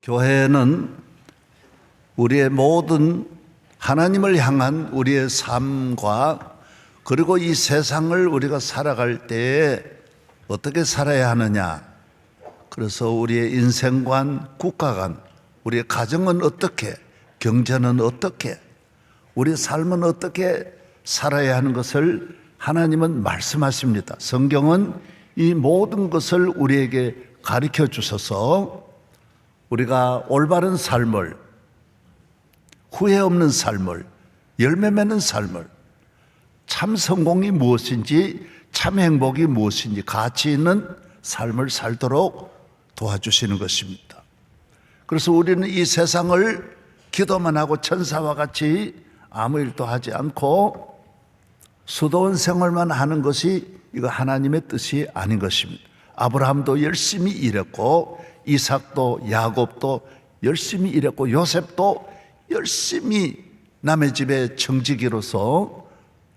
교회는 우리의 모든 하나님을 향한 우리의 삶과 그리고 이 세상을 우리가 살아갈 때에 어떻게 살아야 하느냐, 그래서 우리의 인생관, 국가관, 우리의 가정은 어떻게, 경제는 어떻게, 우리의 삶은 어떻게 살아야 하는 것을 하나님은 말씀하십니다. 성경은 이 모든 것을 우리에게 가르쳐 주셔서 우리가 올바른 삶을, 후회 없는 삶을, 열매 맺는 삶을, 참 성공이 무엇인지, 참 행복이 무엇인지 가치 있는 삶을 살도록 도와주시는 것입니다. 그래서 우리는 이 세상을 기도만 하고 천사와 같이 아무 일도 하지 않고 수도원 생활만 하는 것이 이거 하나님의 뜻이 아닌 것입니다. 아브라함도 열심히 일했고, 이삭도 야곱도 열심히 일했고, 요셉도 열심히 남의 집에 청지기로서,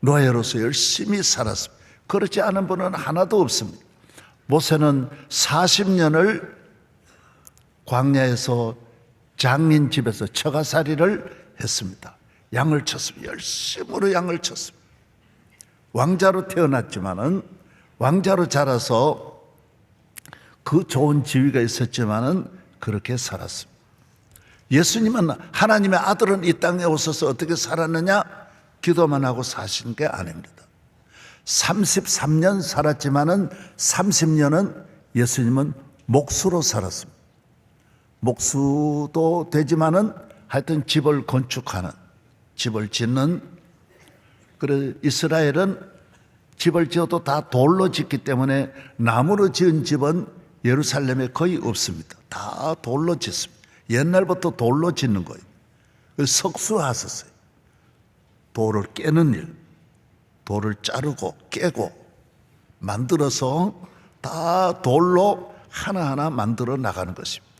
노예로서 열심히 살았습니다. 그렇지 않은 분은 하나도 없습니다. 모세는 40년을 광야에서 장인 집에서 처가살이를 했습니다. 양을 쳤습니다. 열심으로 양을 쳤습니다. 왕자로 태어났지만은, 왕자로 자라서 그 좋은 지위가 있었지만은 그렇게 살았습니다. 예수님은, 하나님의 아들은 이 땅에 오셔서 어떻게 살았느냐? 기도만 하고 사신 게 아닙니다. 33년 살았지만은 30년은 예수님은 목수로 살았습니다. 목수도 되지만은 하여튼 집을 건축하는, 집을 짓는, 그래 이스라엘은 집을 지어도 다 돌로 짓기 때문에 나무로 지은 집은 예루살렘에 거의 없습니다. 다 돌로 짓습니다. 옛날부터 돌로 짓는 거예요. 석수하셨어요. 돌을 깨는 일, 돌을 자르고 깨고 만들어서 다 돌로 하나하나 만들어 나가는 것입니다.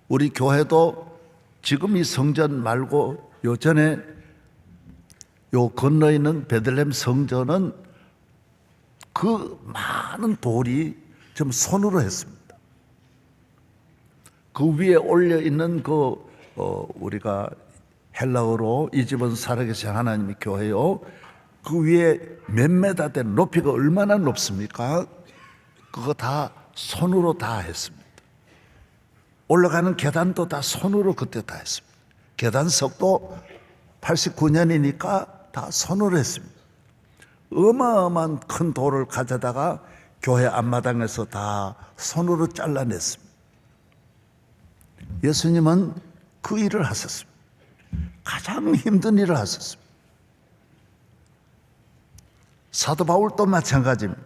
우리 교회도 지금 이 성전 말고 요전에 요 건너 있는 베들레헴 성전은 그 많은 돌이 좀 손으로 했습니다. 그 위에 올려 있는 우리가 헬라어로 이 집은 살아계신 하나님의 교회요, 그 위에 몇 메다 된 높이가 얼마나 높습니까? 그거 다 손으로 다 했습니다. 올라가는 계단도 다 손으로 그때 다 했습니다. 계단석도 89년이니까 다 손으로 했습니다. 어마어마한 큰 돌을 가져다가 교회 앞마당에서 다 손으로 잘라냈습니다. 예수님은 그 일을 하셨습니다. 가장 힘든 일을 하셨습니다. 사도 바울도 마찬가지입니다.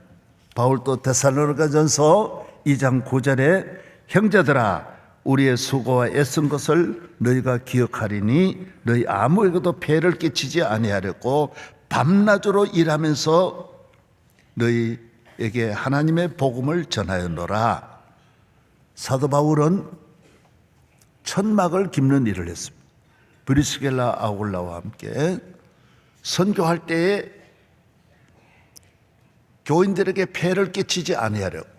바울도 데살로니가전서 2장 9절에 형제들아, 우리의 수고와 애쓴 것을 너희가 기억하리니 너희 아무에게도 폐를 끼치지 아니하려고 밤낮으로 일하면서 너희에게 하나님의 복음을 전하였노라. 사도 바울은 천막을 깁는 일을 했습니다. 브리스길라 아굴라와 함께 선교할 때에 교인들에게 폐를 끼치지 아니하려고,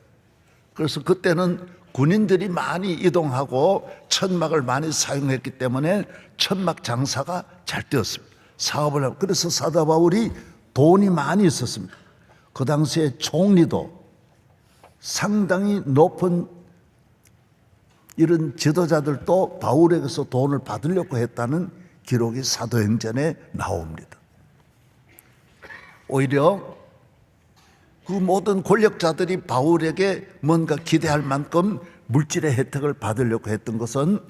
그래서 그때는 군인들이 많이 이동하고 천막을 많이 사용했기 때문에 천막 장사가 잘 되었습니다. 사업을 하고, 그래서 사도 바울이 돈이 많이 있었습니다. 그 당시에 총리도 상당히 높은 이런 지도자들도 바울에게서 돈을 받으려고 했다는 기록이 사도행전에 나옵니다. 오히려 그 모든 권력자들이 바울에게 뭔가 기대할 만큼 물질의 혜택을 받으려고 했던 것은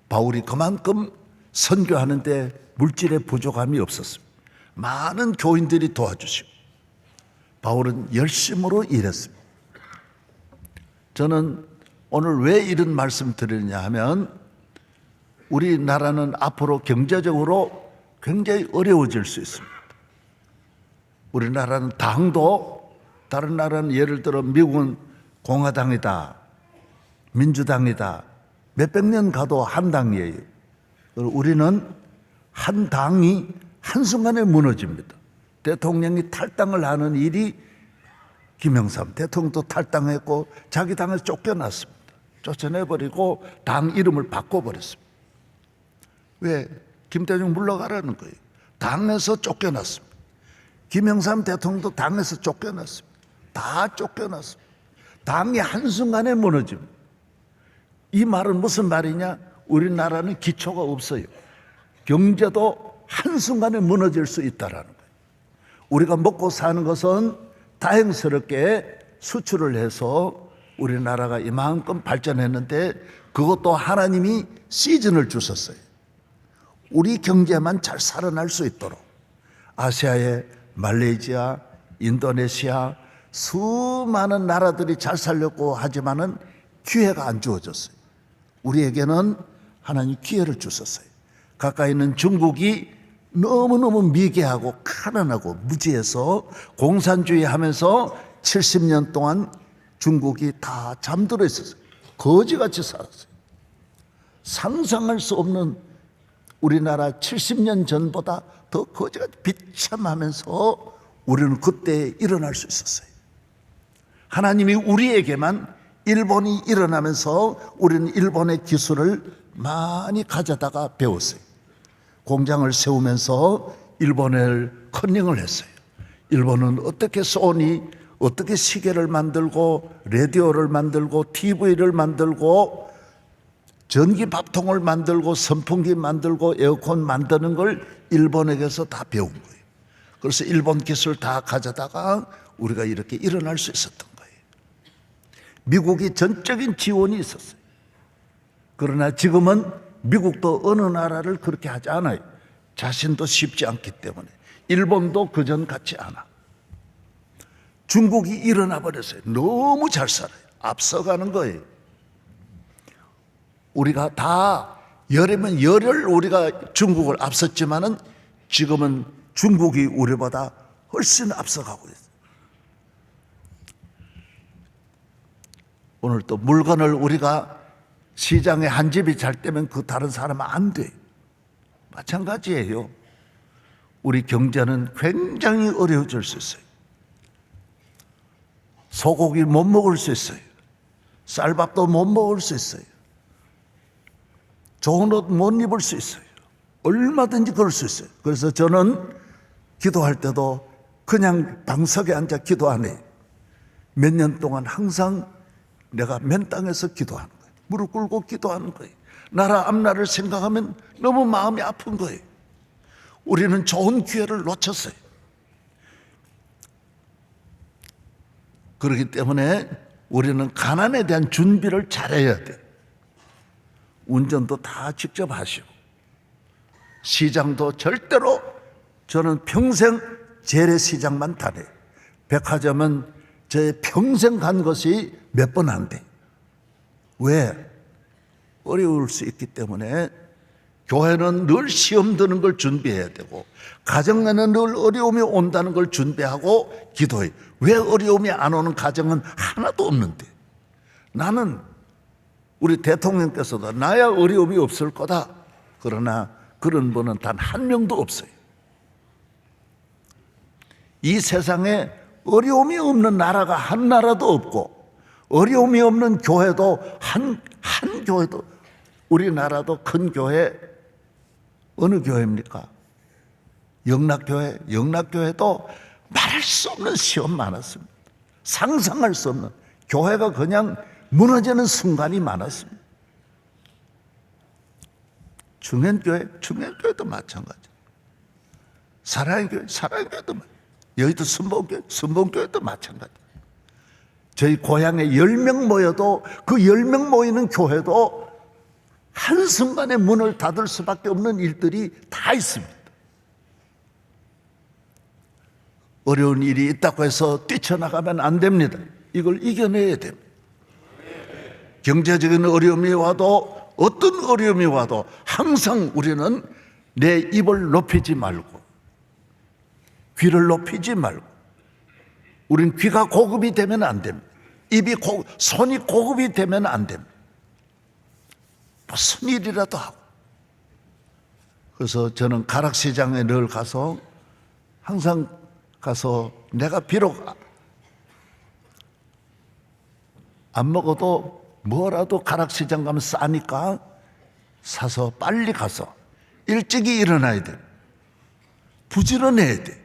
바울이 그만큼 선교하는데 물질의 부족함이 없었습니다. 많은 교인들이 도와주시고 바울은 열심으로 일했습니다. 저는 오늘 왜 이런 말씀 드리느냐 하면, 우리나라는 앞으로 경제적으로 굉장히 어려워질 수 있습니다. 우리나라는 당도, 다른 나라는 예를 들어 미국은 공화당이다, 민주당이다, 몇백 년 가도 한 당이에요. 우리는 한 당이 한순간에 무너집니다. 대통령이 탈당을 하는 일이 김영삼 대통령도 탈당했고 자기 당에서 쫓겨났습니다. 쫓아내버리고 당 이름을 바꿔버렸습니다. 왜? 김대중 물러가라는 거예요. 당에서 쫓겨났습니다. 김영삼 대통령도 당에서 쫓겨났습니다. 다 쫓겨났습니다. 당이 한순간에 무너집니다. 이 말은 무슨 말이냐? 우리나라는 기초가 없어요. 경제도 한순간에 무너질 수 있다라는 거예요. 우리가 먹고 사는 것은 다행스럽게 수출을 해서 우리나라가 이만큼 발전했는데 그것도 하나님이 시즌을 주셨어요. 우리 경제만 잘 살아날 수 있도록 아시아의 말레이시아, 인도네시아 수많은 나라들이 잘 살려고 하지만은 기회가 안 주어졌어요. 우리에게는 하나님 기회를 주셨어요. 가까이 있는 중국이 너무너무 미개하고 가난하고 무지해서 공산주의 하면서 70년 동안 중국이 다 잠들어 있었어요. 거지같이 살았어요. 상상할 수 없는 우리나라 70년 전보다 더 거지같이 비참하면서 우리는 그때 일어날 수 있었어요. 하나님이 우리에게만 일본이 일어나면서 우리는 일본의 기술을 많이 가져다가 배웠어요. 공장을 세우면서 일본을 컨닝을 했어요. 일본은 어떻게 소니, 어떻게 시계를 만들고 라디오를 만들고 TV를 만들고 전기밥통을 만들고 선풍기 만들고 에어컨 만드는 걸 일본에게서 다 배운 거예요. 그래서 일본 기술 다 가져다가 우리가 이렇게 일어날 수 있었던 거예요. 미국이 전적인 지원이 있었어요. 그러나 지금은 미국도 어느 나라를 그렇게 하지 않아요. 자신도 쉽지 않기 때문에. 일본도 그전 같지 않아. 중국이 일어나 버렸어요. 너무 잘 살아요. 앞서가는 거예요. 우리가 다 열이면 열을 우리가 중국을 앞섰지만은 지금은 중국이 우리보다 훨씬 앞서가고 있어요. 오늘 또 물건을 우리가 시장에 한 집이 잘 되면 그 다른 사람은 안 돼요. 마찬가지예요. 우리 경제는 굉장히 어려워질 수 있어요. 소고기 못 먹을 수 있어요. 쌀밥도 못 먹을 수 있어요. 좋은 옷 못 입을 수 있어요. 얼마든지 그럴 수 있어요. 그래서 저는 기도할 때도 그냥 방석에 앉아 기도 안 해요. 몇 년 동안 항상 내가 맨 땅에서 기도하는 거예요. 무릎 꿇고 기도하는 거예요. 나라 앞날을 생각하면 너무 마음이 아픈 거예요. 우리는 좋은 기회를 놓쳤어요. 그렇기 때문에 우리는 가난에 대한 준비를 잘해야 돼요. 운전도 다 직접 하시고 시장도 절대로 저는 평생 재래시장만 다녀요. 백화점은 제 평생 간 것이 몇 번 안 돼요. 왜? 어려울 수 있기 때문에. 교회는 늘 시험 드는 걸 준비해야 되고 가정에는 늘 어려움이 온다는 걸 준비하고 기도해요. 왜 어려움이 안 오는 가정은 하나도 없는데. 나는 우리 대통령께서도 나야 어려움이 없을 거다. 그러나 그런 분은 단 한 명도 없어요. 이 세상에 어려움이 없는 나라가 한 나라도 없고 어려움이 없는 교회도 한 교회도, 우리나라도 큰 교회 어느 교회입니까? 영락교회. 영락교회도 말할 수 없는 시험 많았습니다. 상상할 수 없는, 교회가 그냥 무너지는 순간이 많았습니다. 중현교회도 마찬가지. 사랑교회도 마찬가지. 여의도 순복교회도 마찬가지. 저희 고향에 10명 모여도 그 10명 모이는 교회도 한순간에 문을 닫을 수밖에 없는 일들이 다 있습니다. 어려운 일이 있다고 해서 뛰쳐나가면 안 됩니다. 이걸 이겨내야 됩니다. 경제적인 어려움이 와도 어떤 어려움이 와도 항상 우리는 내 입을 높이지 말고 귀를 높이지 말고, 우린 귀가 고급이 되면 안 됩니다. 손이 고급이 되면 안 됩니다. 무슨 일이라도 하고. 그래서 저는 가락시장에 늘 가서 항상 가서 내가 비록 안 먹어도 뭐라도 가락시장 가면 싸니까 사서 빨리 가서 일찍이 일어나야 돼. 부지런해야 돼.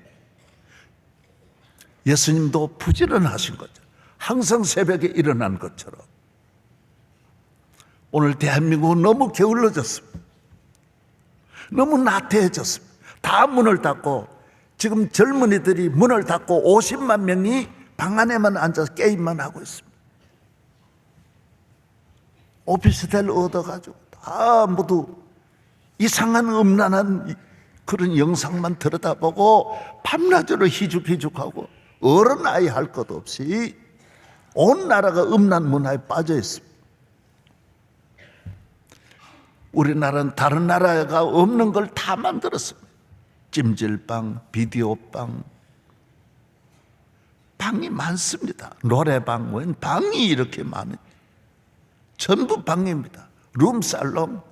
예수님도 부지런하신 거죠. 항상 새벽에 일어난 것처럼. 오늘 대한민국은 너무 게을러졌습니다. 너무 나태해졌습니다. 다 문을 닫고, 지금 젊은이들이 문을 닫고 50만 명이 방 안에만 앉아서 게임만 하고 있습니다. 오피스텔 얻어가지고 다 모두 이상한 음란한 그런 영상만 들여다보고 밤낮으로 희죽희죽하고 어른 아이 할 것 없이 온 나라가 음란 문화에 빠져 있습니다. 우리나라는 다른 나라가 없는 걸 다 만들었습니다. 찜질방, 비디오방, 방이 많습니다. 노래방, 웬 방이 이렇게 많은지. 전부 방입니다. 룸살롱.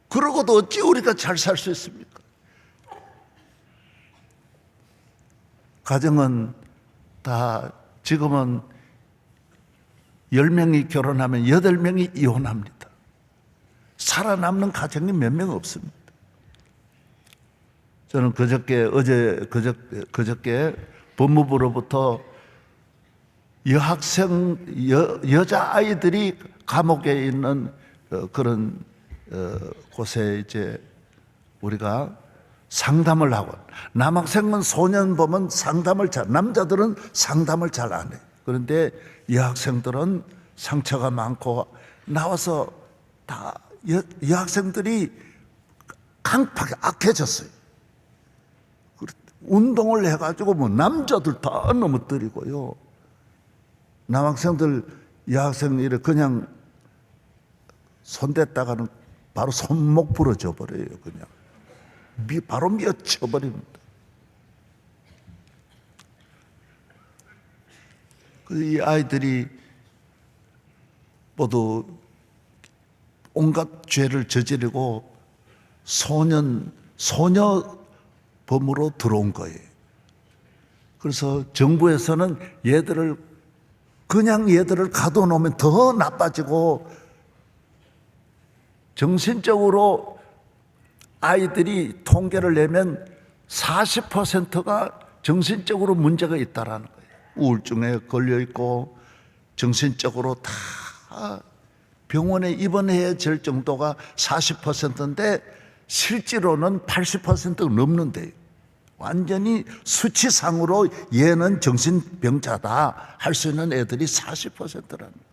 그러고도 어찌 우리가 잘 살 수 있습니까? 가정은 다 지금은 10명이 결혼하면 8명이 이혼합니다. 살아남는 가정이 몇 명 없습니다. 저는 그저께 법무부로부터 여자아이들이 감옥에 있는 그런 곳에 이제 우리가 상담을 하고, 남학생은 소년 보면 남자들은 상담을 잘 안 해요. 그런데 여학생들은 상처가 많고 나와서 다 여학생들이 강팍에 악해졌어요. 운동을 해가지고 뭐 남자들 다 넘어뜨리고요. 남학생들 여학생 이래 그냥 손댔다가는 바로 손목 부러져 버려요. 그냥 바로 미어쳐버립니다. 이 아이들이 모두 온갖 죄를 저지르고 소녀범으로 들어온 거예요. 그래서 정부에서는 얘들을 가둬놓으면 더 나빠지고, 정신적으로 아이들이 통계를 내면 40%가 정신적으로 문제가 있다라는 거예요. 우울증에 걸려 있고 정신적으로 다 병원에 입원해야 될 정도가 40%인데 실제로는 80%가 넘는데요. 완전히 수치상으로 얘는 정신병자다 할 수 있는 애들이 40%라는 거예요.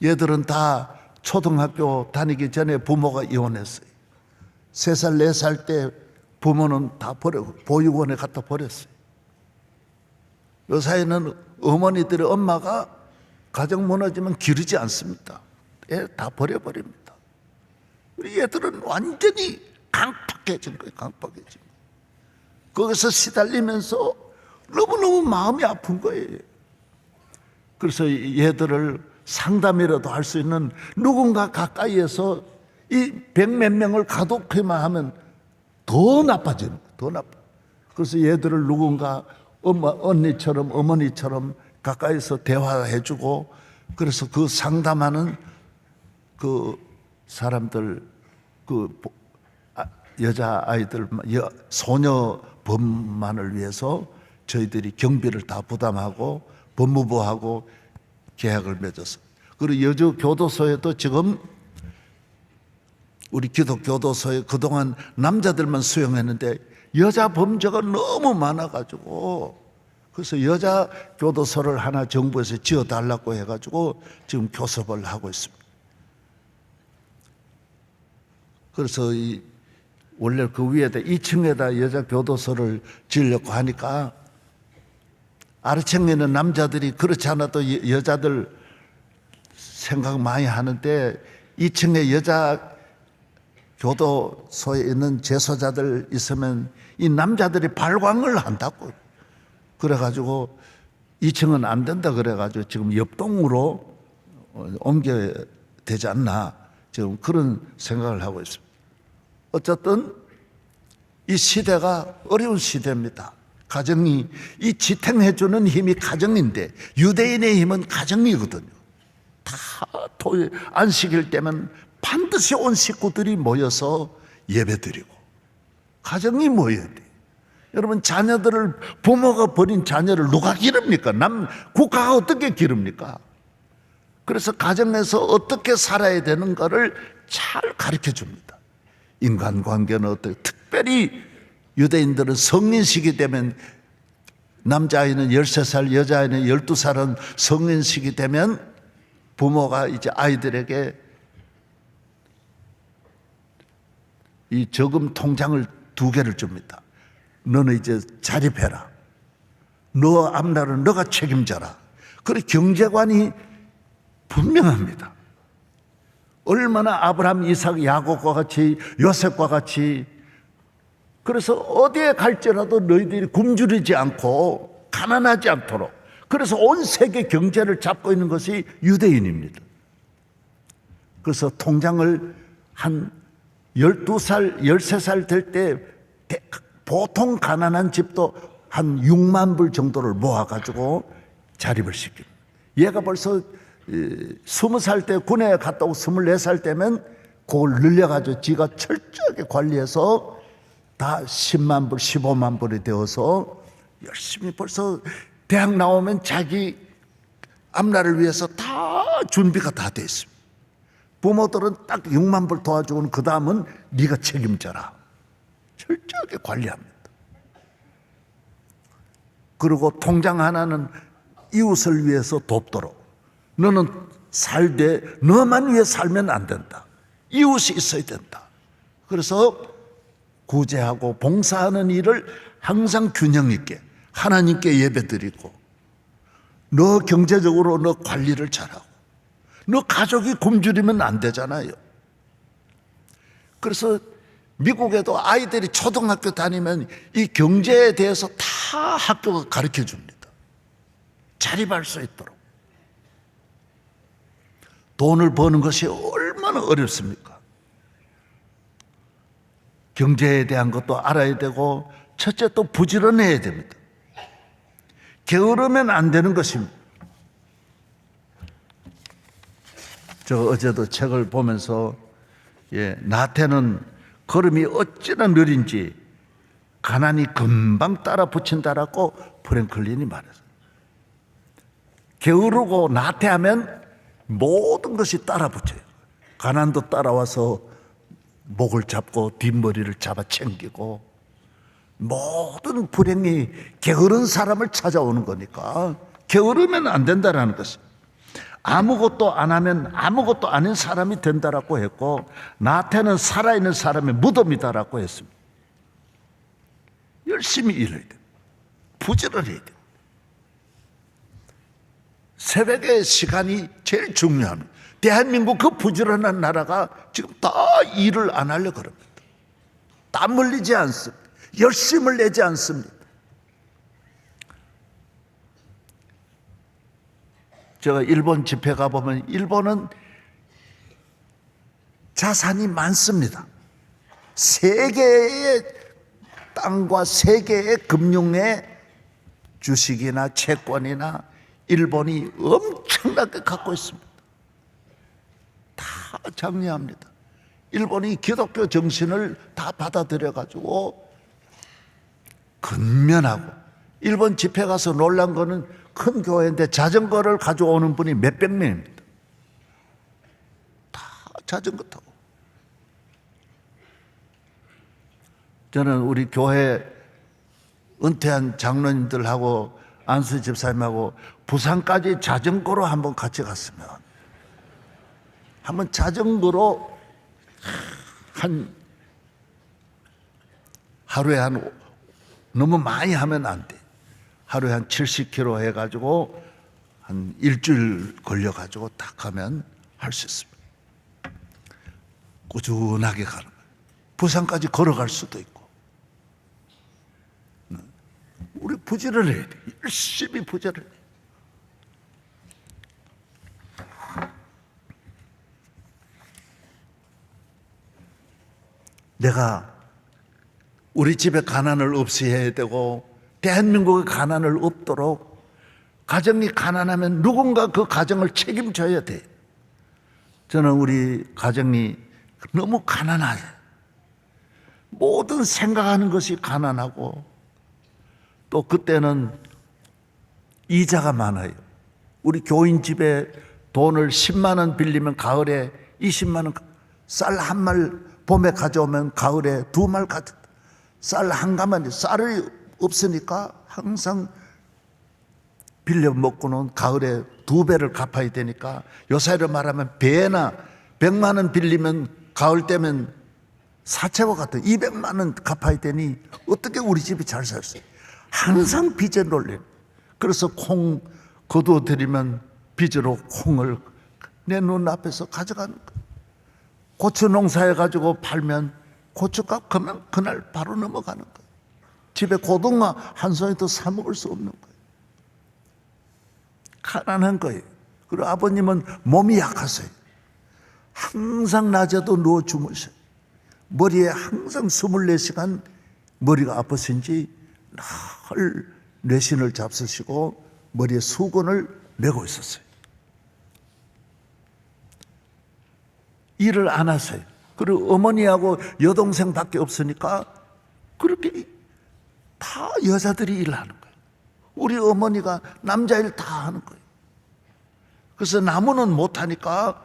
얘들은 다 초등학교 다니기 전에 부모가 이혼했어요. 3살, 4살 때 부모는 다 보육원에 갖다 버렸어요. 요사이는 어머니들의 엄마가 가정 무너지면 기르지 않습니다. 애 다 버려버립니다. 우리 애들은 완전히 강팍해진 거예요. 강팍해진 거예요. 거기서 시달리면서 너무너무 마음이 아픈 거예요. 그래서 얘들을 상담이라도 할 수 있는 누군가 가까이에서 이 100몇 명을 가독해만 하면 더 나빠지는 거예요. 더 나빠. 그래서 얘들을 누군가 언니처럼 어머니처럼 가까이서 대화해주고, 그래서 그 상담하는 그 사람들, 여자아이들, 소녀범만을 위해서 저희들이 경비를 다 부담하고 법무부하고 계약을 맺었어요. 그리고 여주교도소에도 지금 우리 기독교도소에 그동안 남자들만 수용했는데 여자 범죄가 너무 많아가지고, 그래서 여자 교도소를 하나 정부에서 지어달라고 해가지고 지금 교섭을 하고 있습니다. 그래서 원래 그 위에다 2층에다 여자 교도소를 지으려고 하니까 아래층에 있는 남자들이 그렇지 않아도 여자들 생각 많이 하는데 2층에 여자 교도소에 있는 재소자들 있으면 이 남자들이 발광을 한다고. 그래가지고 2층은 안 된다 그래가지고 지금 옆동으로 옮겨야 되지 않나, 지금 그런 생각을 하고 있습니다. 어쨌든 이 시대가 어려운 시대입니다. 가정이, 이 지탱해주는 힘이 가정인데 유대인의 힘은 가정이거든요. 다 안식일 때면 반드시 온 식구들이 모여서 예배드리고 가정이 모여야 돼. 여러분, 자녀들을, 부모가 버린 자녀를 누가 기릅니까? 국가가 어떻게 기릅니까? 그래서 가정에서 어떻게 살아야 되는가를 잘 가르쳐 줍니다. 인간관계는 어떻게, 특별히 유대인들은 성인식이 되면, 남자아이는 13살, 여자아이는 12살은 성인식이 되면 부모가 이제 아이들에게 이 저금 통장을 2개를 줍니다. 너는 이제 자립해라. 너 앞날은 너가 책임져라. 그리고 경제관이 분명합니다. 얼마나 아브라함, 이삭, 야곱과 같이, 요셉과 같이, 그래서 어디에 갈지라도 너희들이 굶주리지 않고 가난하지 않도록, 그래서 온 세계 경제를 잡고 있는 것이 유대인입니다. 그래서 통장을 한 12살, 13살 될 때 보통 가난한 집도 한 6만 불 정도를 모아가지고 자립을 시킵니다. 얘가 벌써 20살 때 군에 갔다 오고 24살 때면 그걸 늘려가지고 지가 철저하게 관리해서 다 10만 불, 15만 불이 되어서 열심히, 벌써 대학 나오면 자기 앞날을 위해서 다 준비가 다 돼 있습니다. 부모들은 딱 6만 불 도와주고는 그 다음은 네가 책임져라. 철저하게 관리합니다. 그리고 통장 하나는 이웃을 위해서 돕도록. 너는 살되 너만 위해 살면 안 된다. 이웃이 있어야 된다. 그래서 구제하고 봉사하는 일을 항상 균형 있게 하나님께 예배드리고, 너 경제적으로 너 관리를 잘하고, 너 가족이 굶주리면 안 되잖아요. 그래서 미국에도 아이들이 초등학교 다니면 이 경제에 대해서 다 학교가 가르쳐 줍니다. 자립할 수 있도록. 돈을 버는 것이 얼마나 어렵습니까? 경제에 대한 것도 알아야 되고, 첫째 또 부지런해야 됩니다. 게으르면 안 되는 것입니다. 저 어제도 책을 보면서 나태는 걸음이 어찌나 느린지 가난이 금방 따라 붙인다라고 프랭클린이 말했어요. 게으르고 나태하면 모든 것이 따라 붙여요. 가난도 따라와서 목을 잡고 뒷머리를 잡아 챙기고, 모든 불행이 게으른 사람을 찾아오는 거니까 게으르면 안 된다라는 것입니다. 아무것도 안 하면 아무것도 아닌 사람이 된다라고 했고, 나태는 살아있는 사람의 무덤이다라고 했습니다. 열심히 일해야 돼. 부지런해야 돼. 새벽의 시간이 제일 중요합니다. 대한민국 그 부지런한 나라가 지금 다 일을 안 하려고 그럽니다. 땀 흘리지 않습니다. 열심을 내지 않습니다. 제가 일본 집회 가보면 일본은 자산이 많습니다. 세계의 땅과 세계의 금융의 주식이나 채권이나 일본이 엄청나게 갖고 있습니다. 다 장려합니다. 일본이 기독교 정신을 다 받아들여가지고 근면하고, 일본 집회 가서 놀란 거는 큰 교회인데 자전거를 가져오는 분이 몇백 명입니다. 다 자전거 타고. 저는 우리 교회 은퇴한 장로님들하고 안수 집사님하고 부산까지 자전거로 한번 같이 갔으면, 한번 자전거로 하루에 너무 많이 하면 안 돼. 하루에 한 70km 해가지고 한 일주일 걸려가지고 딱 하면 할 수 있습니다. 꾸준하게 가는 거예요. 부산까지 걸어갈 수도 있고. 우리 부지런해야 돼. 열심히 부지런해. 내가 우리 집에 가난을 없이 해야 되고, 대한민국의 가난을 없도록, 가정이 가난하면 누군가 그 가정을 책임져야 돼. 저는 우리 가정이 너무 가난하죠. 모든 생각하는 것이 가난하고, 또 그때는 이자가 많아요. 우리 교인 집에 돈을 10만 원 빌리면 가을에 20만 원, 쌀 한 말 봄에 가져오면 가을에 2말 가져. 쌀 한 가마니, 쌀이 없으니까 항상 빌려 먹고는 가을에 2배를 갚아야 되니까, 요새로 말하면 배나 100만 원 빌리면 가을 되면 사채와 같은 200만 원 갚아야 되니 어떻게 우리 집이 잘 살았어요? 항상 빚에 놀래요. 그래서 콩 거두어드리면 빚으로 콩을 내 눈앞에서 가져가는 거예요. 고추 농사해가지고 팔면 고추값 그러면 그날 바로 넘어가는 거예요. 집에 고등어 한 송이도 사 먹을 수 없는 거예요. 가난한 거예요. 그리고 아버님은 몸이 약하세요. 항상 낮에도 누워 주무셔요. 머리에 항상 24시간 머리가 아프신지 늘 뇌신을 잡수시고 머리에 수건을 메고 있었어요. 일을 안 하세요. 그리고 어머니하고 여동생밖에 없으니까 그렇게 다 여자들이 일을 하는 거예요. 우리 어머니가 남자 일 다 하는 거예요. 그래서 나무는 못하니까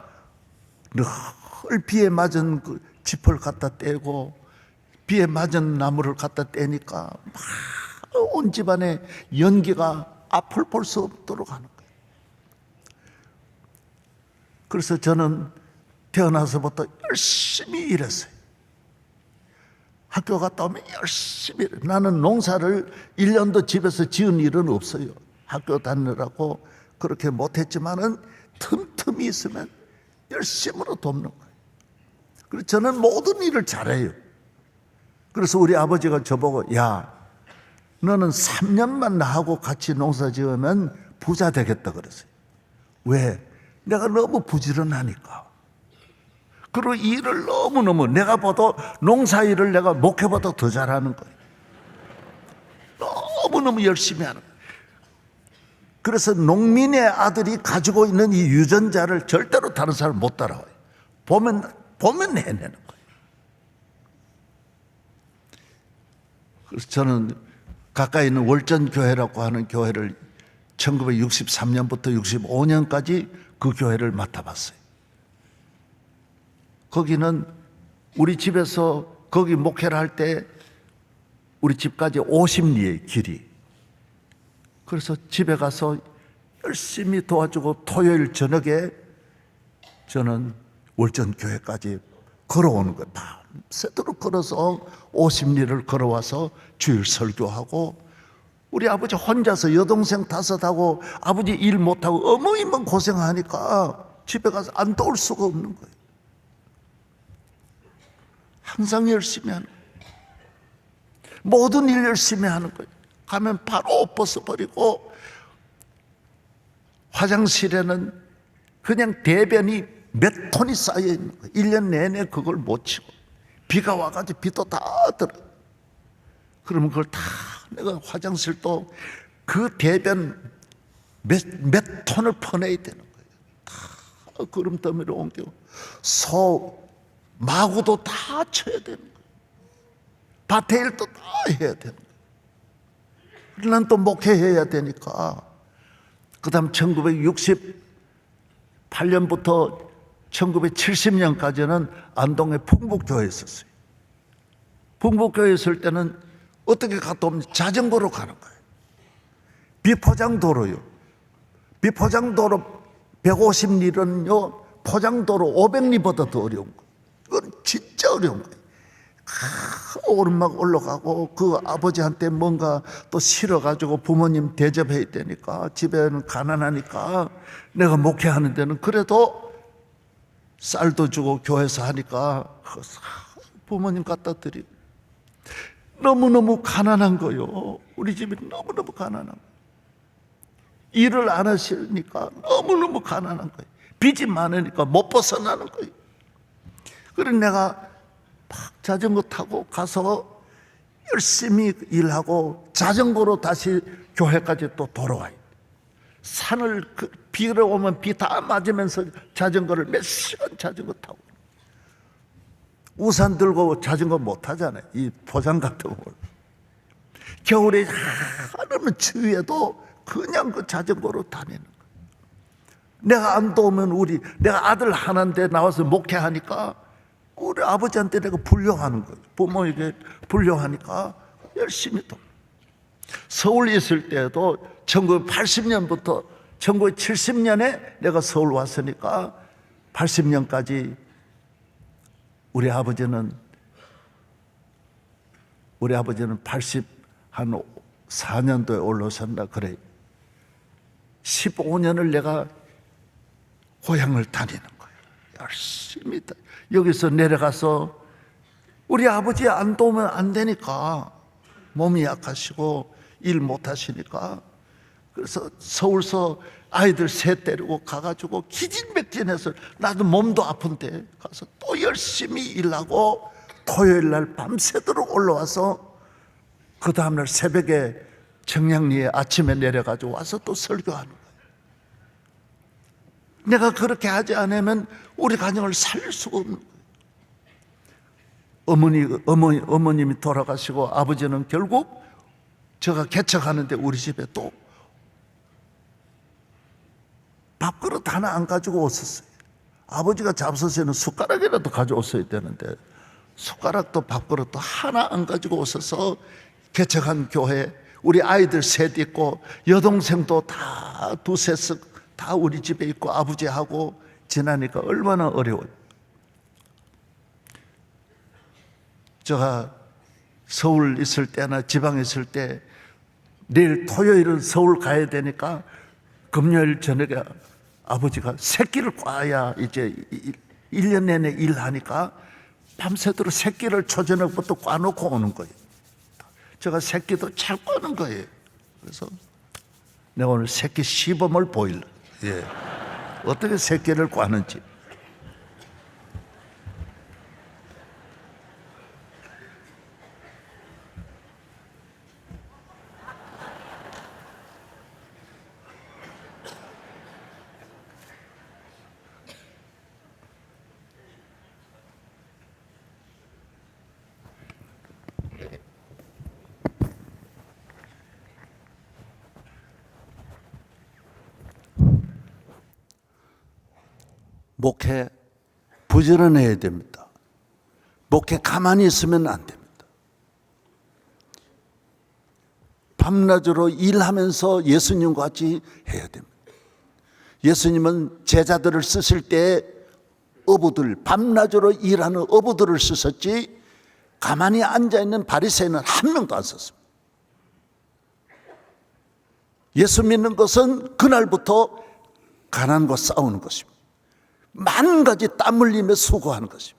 늘 비에 맞은 그 짚을 갖다 떼고, 비에 맞은 나무를 갖다 떼니까 막 온 집안에 연기가 앞을 볼 수 없도록 하는 거예요. 그래서 저는 태어나서부터 열심히 일했어요. 학교 갔다 오면 열심히 일해요. 나는 농사를 1년도 집에서 지은 일은 없어요. 학교 다니느라고 그렇게 못했지만은 틈틈이 있으면 열심으로 돕는 거예요. 그래서 저는 모든 일을 잘해요. 그래서 우리 아버지가 저보고, 야, 너는 3년만 나하고 같이 농사 지으면 부자 되겠다 그랬어요. 왜? 내가 너무 부지런하니까. 그리고 일을 너무너무, 내가 봐도 농사일을 내가 목회보다 더 잘하는 거예요. 너무너무 열심히 하는 거예요. 그래서 농민의 아들이 가지고 있는 이 유전자를 절대로 다른 사람 못 따라와요. 보면 해내는 거예요. 그래서 저는 가까이 있는 월전교회라고 하는 교회를 1963년부터 65년까지 그 교회를 맡아봤어요. 거기는 우리 집에서 거기 목회를 할 때 우리 집까지 50리의 길이. 그래서 집에 가서 열심히 도와주고 토요일 저녁에 저는 월전교회까지 걸어오는 거예요. 밤새도록 걸어서 50리를 걸어와서 주일 설교하고, 우리 아버지 혼자서 여동생 5하고 아버지 일 못하고 어머니만 고생하니까 집에 가서 안 도울 수가 없는 거예요. 항상 열심히 하는 거예요. 모든 일 열심히 하는 거예요. 가면 바로 옷 벗어버리고, 화장실에는 그냥 대변이 몇 톤이 쌓여 있는 거예요. 1년 내내 그걸 못 치고, 비가 와가지고 비도 다 들어. 그러면 그걸 다 내가 화장실도 그 대변 몇 톤을 퍼내야 되는 거예요. 다 구름더미로 옮겨. 마구도 다 쳐야 되는 거예요. 밭에 일도 다 해야 되는 거예요. 난 또 목회해야 되니까. 그 다음 1968년부터 1970년까지는 안동에 풍북교회에 있었어요. 풍북교회에 있을 때는 어떻게 갔다 오면 자전거로 가는 거예요. 비포장도로요. 비포장도로 150리는요, 포장도로 500리보다 더 어려운 거예요. 그건 진짜 어려운 거예요. 오르막 올라가고, 그 아버지한테 뭔가 또 실어가지고 부모님 대접해야 되니까, 집에는 가난하니까 내가 목회하는 데는 그래도 쌀도 주고 교회에서 하니까 부모님 갖다 드리고. 너무너무 가난한 거요. 우리 집이 너무너무 가난한 거예요. 일을 안 하시니까 너무너무 가난한 거예요. 빚이 많으니까 못 벗어나는 거예요. 그래서 내가 막 자전거 타고 가서 열심히 일하고 자전거로 다시 교회까지 또 돌아와요. 산을 비가 오면 비 다 맞으면서 자전거를 몇 시간 자전거 타고, 우산 들고 자전거 못 타잖아요. 이 포장 같은 걸. 겨울에 하루는 추위에도 그냥 그 자전거로 다니는 거예요. 내가 안 도우면 내가 아들 하나인데 나와서 목회하니까 우리 아버지한테 내가 불효하는 거예요. 부모에게 불효하니까 열심히 도. 서울에 있을 때도 1980년부터 1970년에 내가 서울 왔으니까 80년까지 우리 아버지는 84년도에 올라오셨나 그래. 15년을 내가 고향을 다니는 거예요. 열심히 여기서 내려가서 우리 아버지 안 도우면 안 되니까, 몸이 약하시고 일 못 하시니까, 그래서 서울서 아이들 셋 데리고 가가지고 기진맥진해서 나도 몸도 아픈데 가서 또 열심히 일하고 토요일 날 밤새도록 올라와서 그 다음날 새벽에 청량리에 아침에 내려가지고 와서 또 설교하는 거예요. 내가 그렇게 하지 않으면 우리 가정을 살릴 수가 없는 거예요. 어머님이 돌아가시고 아버지는 결국 제가 개척하는데 우리 집에 또 밥그릇 하나 안 가지고 오셨어요. 아버지가 잡수시는 숟가락이라도 가져왔어야 되는데 숟가락도 밥그릇도 하나 안 가지고 오셔서 개척한 교회, 우리 아이들 셋 있고 여동생도 다 두셋 다 우리 집에 있고 아버지하고 지나니까 얼마나 어려워요. 제가 서울 있을 때나 지방에 있을 때 내일 토요일은 서울 가야 되니까 금요일 저녁에 아버지가 새끼를 꽈야 이제 1년 내내 일하니까 밤새도록 새끼를 초저녁부터 꽈놓고 오는 거예요. 제가 새끼도 잘 꽈는 거예요. 그래서 내가 오늘 새끼 시범을 보일래. 예. 어떻게 새끼를 꽈는지. 목회 부지런해야 됩니다. 목회 가만히 있으면 안 됩니다. 밤낮으로 일하면서 예수님과 같이 해야 됩니다. 예수님은 제자들을 쓰실 때 어부들, 밤낮으로 일하는 어부들을 쓰셨지 가만히 앉아있는 바리새인은 한 명도 안 썼습니다. 예수 믿는 것은 그날부터 가난과 싸우는 것입니다. 많은 가지 땀 흘리며 수고하는 것입니다.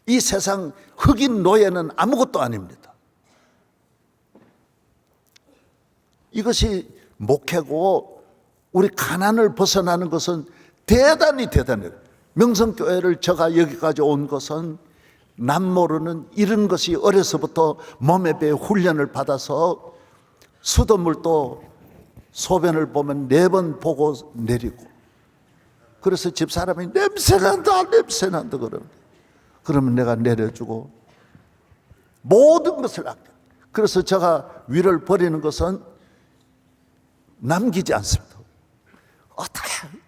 이 세상 흑인 노예는 아무것도 아닙니다. 이것이 목회고 우리 가난을 벗어나는 것은 대단히 대단해요. 명성교회를 제가 여기까지 온 것은 남 모르는 이런 것이 어려서부터 몸에 배어 훈련을 받아서 수돗물도 소변을 보면 4번 보고 내리고, 그래서 집사람이 냄새난다 그러면 내가 내려주고 모든 것을 아껴. 그래서 제가 위를 버리는 것은 남기지 않습니다.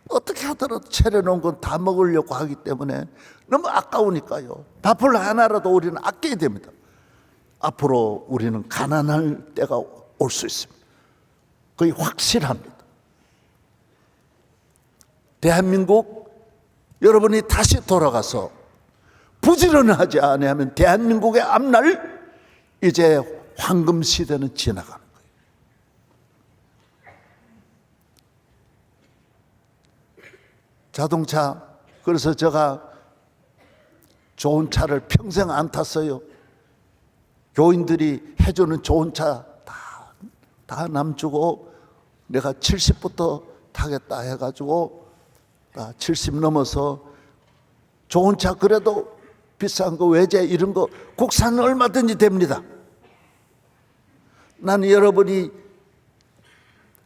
어떻게 하더라도 차려놓은 건 다 먹으려고 하기 때문에 너무 아까우니까요. 밥을 하나라도 우리는 아껴야 됩니다. 앞으로 우리는 가난할 때가 올 수 있습니다. 거의 확실합니다. 대한민국 여러분이 다시 돌아가서 부지런하지 않으면 대한민국의 앞날 이제 황금 시대는 지나가는 거예요. 자동차, 그래서 제가 좋은 차를 평생 안 탔어요. 교인들이 해주는 좋은 차 다 남주고 내가 70부터 타겠다 해가지고 70 넘어서 좋은 차, 그래도 비싼 거 외제 이런 거 국산은 얼마든지 됩니다. 나는 여러분이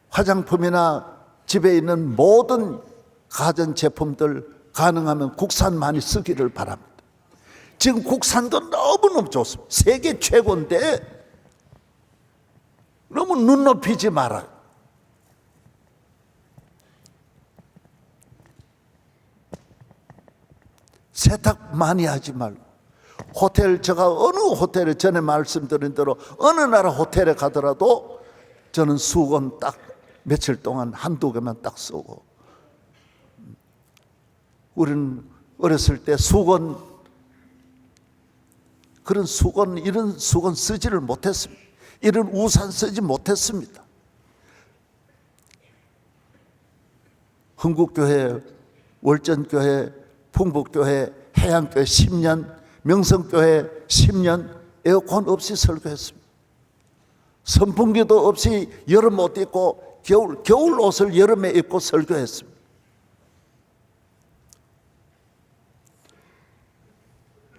화장품이나 집에 있는 모든 가전제품들 가능하면 국산 많이 쓰기를 바랍니다. 지금 국산도 너무너무 좋습니다. 세계 최고인데 너무 눈 높이지 말아요. 세탁 많이 하지 말고, 제가 어느 호텔에 전에 말씀드린 대로 어느 나라 호텔에 가더라도 저는 수건 딱 며칠 동안 한두 개만 딱 쓰고, 우리는 어렸을 때 이런 수건 쓰지를 못했습니다. 이런 우산 쓰지 못했습니다. 흥국교회, 월전교회, 풍북교회, 해양교회 10년, 명성교회 10년 에어컨 없이 설교했습니다. 선풍기도 없이 여름 옷 입고 겨울 옷을 여름에 입고 설교했습니다.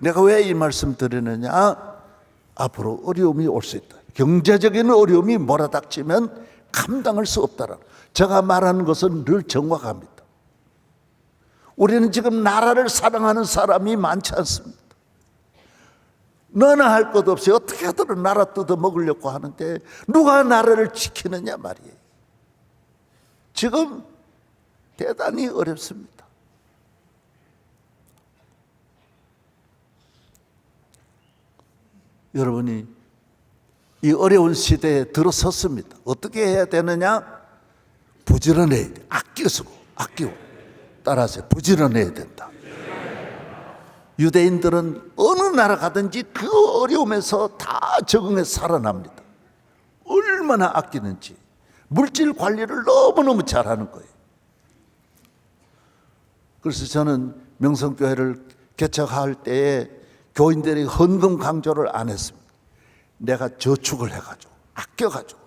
내가 왜 이 말씀 드리느냐? 앞으로 어려움이 올 수 있다. 경제적인 어려움이 몰아닥치면 감당할 수 없다라. 제가 말하는 것은 늘 정확합니다. 우리는 지금 나라를 사랑하는 사람이 많지 않습니다. 너나 할 것 없이 어떻게 하든 나라 뜯어 먹으려고 하는데 누가 나라를 지키느냐 말이에요. 지금 대단히 어렵습니다. 여러분이 이 어려운 시대에 들어섰습니다. 어떻게 해야 되느냐? 부지런해야 돼. 아끼고 따라서 부지런해야 된다. 유대인들은 어느 나라 가든지 그 어려움에서 다 적응해 살아납니다. 얼마나 아끼는지. 물질 관리를 너무너무 잘하는 거예요. 그래서 저는 명성교회를 개척할 때에 교인들이 헌금 강조를 안 했습니다. 내가 저축을 해가지고 아껴가지고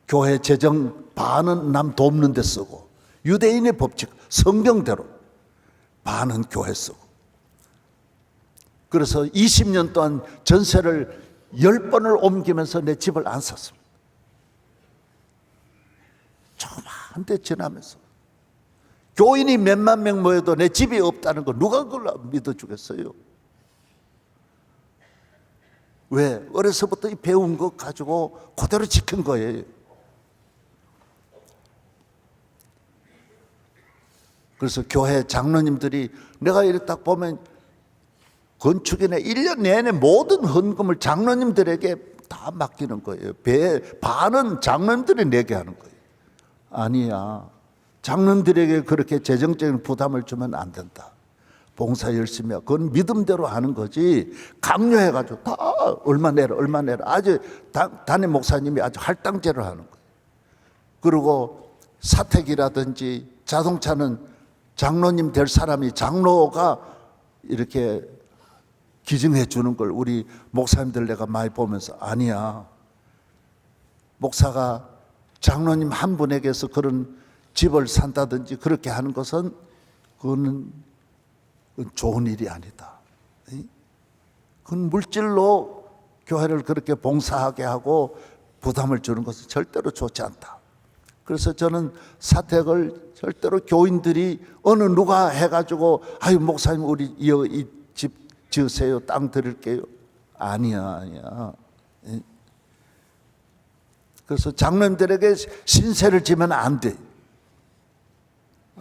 교회 재정 반은 남 돕는 데 쓰고, 유대인의 법칙 성경대로 반은 교회 쓰고. 그래서 20년 동안 전세를 10번을 옮기면서 내 집을 안 샀습니다. 조그마한 데 지나면서 교인이 몇만 명 모여도 내 집이 없다는 거 누가 그걸 믿어주겠어요? 왜? 어려서부터 배운 것 가지고 그대로 지킨 거예요. 그래서 교회 장로님들이, 내가 이렇게 딱 보면 건축이나 1년 내내 모든 헌금을 장로님들에게 다 맡기는 거예요. 반은 장로님들이 내게 하는 거예요. 아니야, 장로님들에게 그렇게 재정적인 부담을 주면 안 된다. 봉사 열심히 하고 그건 믿음대로 하는 거지, 강요해가지고 다 얼마 내라 아주 담임 목사님이 아주 할당제로 하는 거예요. 그리고 사택이라든지 자동차는 장로님 될 사람이, 장로가 이렇게 기증해 주는 걸 우리 목사님들 내가 많이 보면서, 아니야, 목사가 장로님 한 분에게서 그런 집을 산다든지 그렇게 하는 것은 그건 좋은 일이 아니다. 그건 물질로 교회를 그렇게 봉사하게 하고 부담을 주는 것은 절대로 좋지 않다. 그래서 저는 사택을 절대로 교인들이 어느 누가 해가지고, 아유 목사님 우리 이 집 지으세요, 땅 드릴게요. 아니야. 그래서 장로님들에게 신세를 지면 안 돼.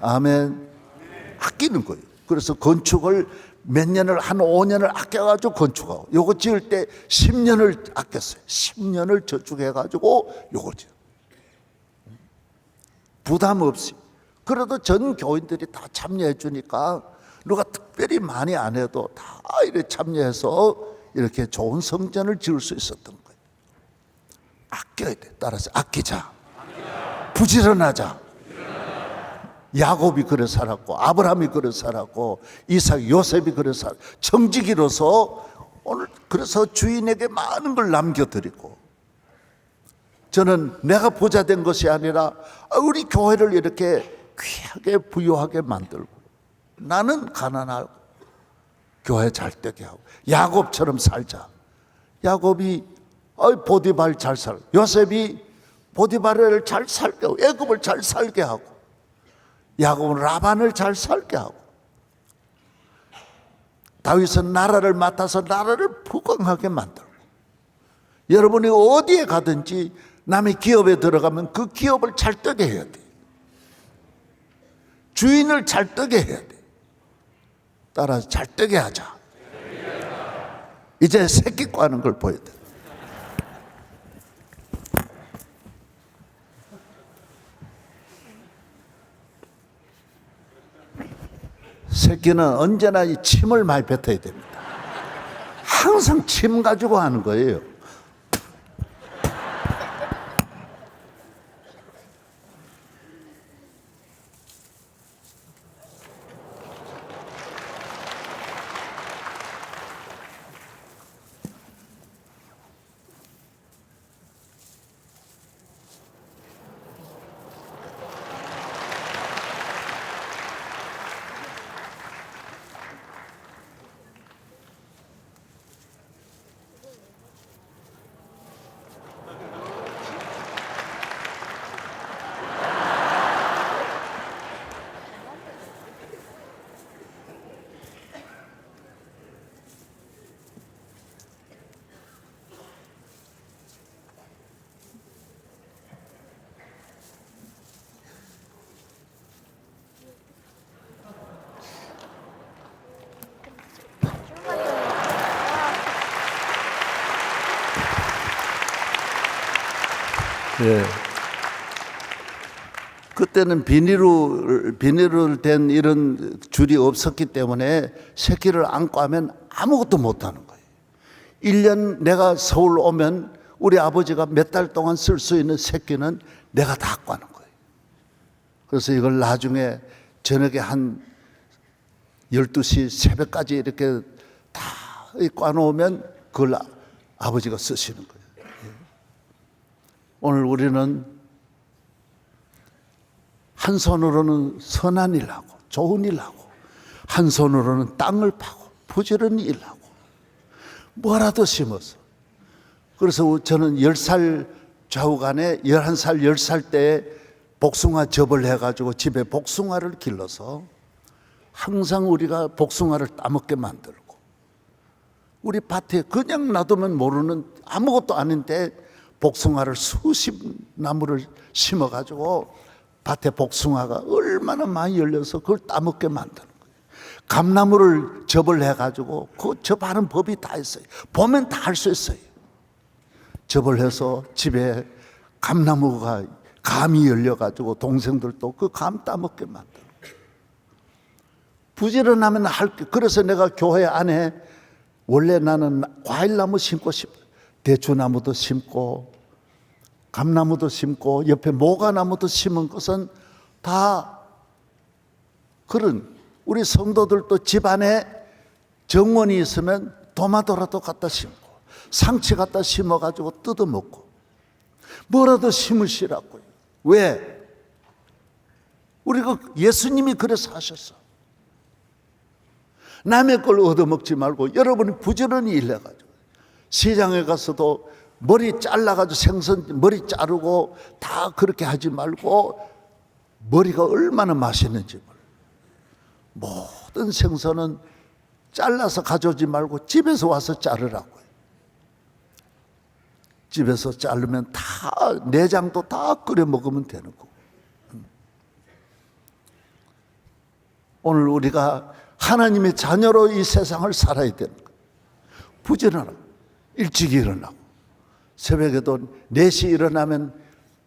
아멘. 아끼는 거예요. 그래서 건축을 몇 년을, 한 5년을 아껴가지고 건축하고, 요거 지을 때 10년을 아꼈어요. 10년을 저축해가지고 요거 지어. 부담 없이. 그래도 전 교인들이 다 참여해 주니까 누가 특별히 많이 안 해도 다 이렇게 참여해서 이렇게 좋은 성전을 지을 수 있었던 거예요. 아껴야 돼. 따라서 아끼자. 부지런하자. 야곱이 그래 살았고, 아브라함이 그래 살았고, 이삭, 요셉이 그래 살았고, 청지기로서 오늘 그래서 주인에게 많은 걸 남겨드리고, 저는 내가 부자 된 것이 아니라 우리 교회를 이렇게 귀하게 부유하게 만들고, 나는 가난하고 교회 잘 되게 하고 야곱처럼 살자. 야곱이 보디발 잘 살. 요셉이 보디발을 잘 살게 하고, 애굽을 잘 살게 하고, 야곱은 라반을 잘 살게 하고, 다윗은 나라를 맡아서 나라를 부강하게 만들고, 여러분이 어디에 가든지 남의 기업에 들어가면 그 기업을 잘 뜨게 해야 돼. 주인을 잘 뜨게 해야 돼. 따라서 잘 뜨게 하자. 이제 새끼과 하는 걸 보여야 돼. 새끼는 언제나 이 침을 많이 뱉어야 됩니다. 항상 침 가지고 하는 거예요. 예. 그때는 비닐로 된 이런 줄이 없었기 때문에 새끼를 안고 하면 아무것도 못하는 거예요. 1년 내가 서울 오면 우리 아버지가 몇 달 동안 쓸 수 있는 새끼는 내가 다 꽈는 거예요. 그래서 이걸 나중에 저녁에 한 12시 새벽까지 이렇게 다 꽈놓으면 그걸 아버지가 쓰시는 거예요. 오늘 우리는 한 손으로는 선한 일하고 좋은 일하고, 한 손으로는 땅을 파고 부지런히 일하고 뭐라도 심어서, 그래서 저는 10살 좌우간에 11살 10살 때 복숭아 접을 해가지고 집에 복숭아를 길러서 항상 우리가 복숭아를 따먹게 만들고, 우리 밭에 그냥 놔두면 모르는 아무것도 아닌데 복숭아를 수십 나무를 심어가지고 밭에 복숭아가 얼마나 많이 열려서 그걸 따먹게 만드는 거예요. 감나무를 접을 해가지고 그 접하는 법이 다 있어요. 보면 다 할 수 있어요. 접을 해서 집에 감나무가 감이 열려가지고 동생들도 그 감 따먹게 만드는 거예요. 부지런하면 할게. 그래서 내가 교회 안에 원래 나는 과일나무 심고 싶어. 대추나무도 심고 감나무도 심고 옆에 모가나무도 심은 것은 다 그런, 우리 성도들도 집안에 정원이 있으면 도마도라도 갖다 심고 상치 갖다 심어가지고 뜯어먹고 뭐라도 심으시라고요. 왜? 우리가 예수님이 그래서 하셨어. 남의 걸 얻어먹지 말고 여러분이 부지런히 일해가지고, 시장에 가서도 머리 잘라가지고 생선 머리 자르고 다 그렇게 하지 말고, 머리가 얼마나 맛있는지 몰라. 모든 생선은 잘라서 가져오지 말고 집에서 와서 자르라고요. 집에서 자르면 다 내장도 다 끓여 먹으면 되는 거고. 오늘 우리가 하나님의 자녀로 이 세상을 살아야 되는 거예요. 부지런하고 일찍 일어나고, 새벽에도 4시 일어나면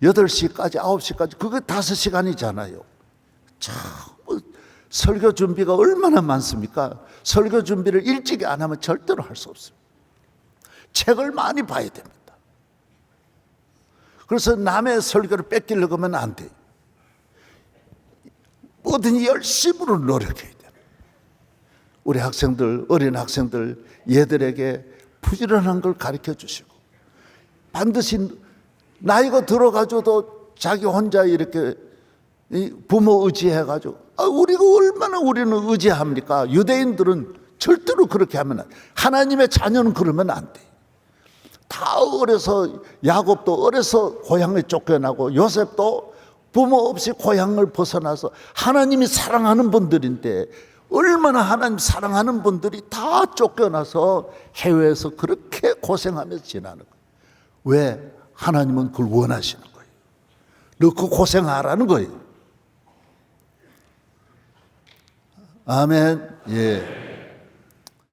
8시까지 9시까지 그게 5시간이잖아요. 참 설교 준비가 얼마나 많습니까? 설교 준비를 일찍 안 하면 절대로 할 수 없습니다. 책을 많이 봐야 됩니다. 그래서 남의 설교를 뺏기려고 하면 안 돼요. 뭐든지 열심으로 노력해야 돼요. 우리 학생들, 어린 학생들, 얘들에게 부지런한 걸 가르쳐 주시고, 반드시 나이가 들어가지고도 자기 혼자 이렇게 부모 의지해가지고, 우리가 얼마나 우리는 의지합니까? 유대인들은 절대로 그렇게 하면 안 돼. 하나님의 자녀는 그러면 안 돼. 다 어려서, 야곱도 어려서 고향에 쫓겨나고 요셉도 부모 없이 고향을 벗어나서, 하나님이 사랑하는 분들인데 얼마나 하나님 사랑하는 분들이 다 쫓겨나서 해외에서 그렇게 고생하면서 지나는 거예요. 왜? 하나님은 그걸 원하시는 거예요. 너 그 고생하라는 거예요. 아멘. 예.